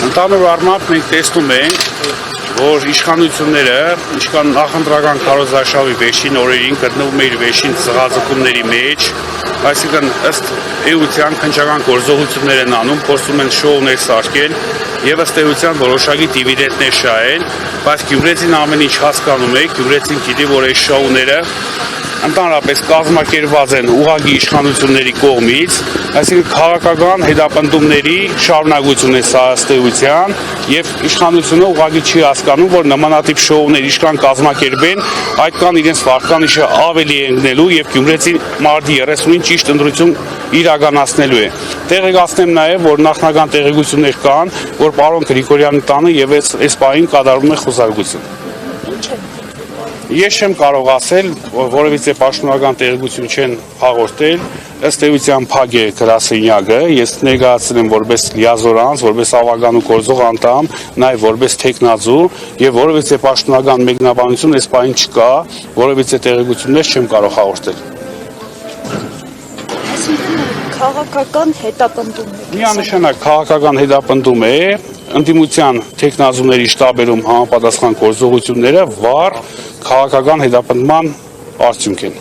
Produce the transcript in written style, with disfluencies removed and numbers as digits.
Ընդհանուր առմամբ մենք տեսնում ենք, որ իշխանությունները, ինչքան նախընտրական քարոզարշավի վերջին օրերին գտնվում էր վերջին ծղաձգումների մեջ, այսինքն ըստ էության քննչական գործողություններ են անում, փորձում են շոուներ սարքել եւ ըստ էության որոշակի դիվիդենտներ շահել, բայց գյումրեցին ամեն ինչ հասկանում է, գյումրեցին գիտի, որ այս շոուները ընդհանրապես կազմակերպված են ուղղակի իշխանությունների կողմից, այսինքն քաղաքական հետապնդումների շարունակություն է սա ըստ էության, եւ իշխանությունը ուղղակի չի հասկանում, որ նմանատիպ շոուներ ինչքան կազմակերպեն, այդքան իրենց վարկանիշը ավելի է ընկնելու եւ գյումրեցի մարտի 30-ին ճիշտ ընտրություն իրականացնելու է։ Տեղեկացնեմ նաեւ, որ նախնական տեղեկություններ կան, որ պարոն Գրիգորյանի տանը եւ այս պահին կատարվում է խոզարկություն։ Ես չեմ կարող ասել, որևիցե պաշտոնական տեղեկություն չեն հաղորդել, ըստ էության փակ է գրասենյակը, ես ներկայացրել եմ որպես լիազորանց, որպես ավագան ու գործող անդամ, նաև որպես թեկնածու եւ որևիցե պաշտոնական մեկնաբանություն այս պահին չկա, որևիցե տեղեկություններ չեմ կարող հաղորդել։ Քաղաքական հետապնդում է։ Միանշանակ քաղաքական հետապնդում է, ընդդիմության թեկնածուների շտաբերում համապատասխան գործողությունները վառ քաղաքական հետապնդման արդյունք են։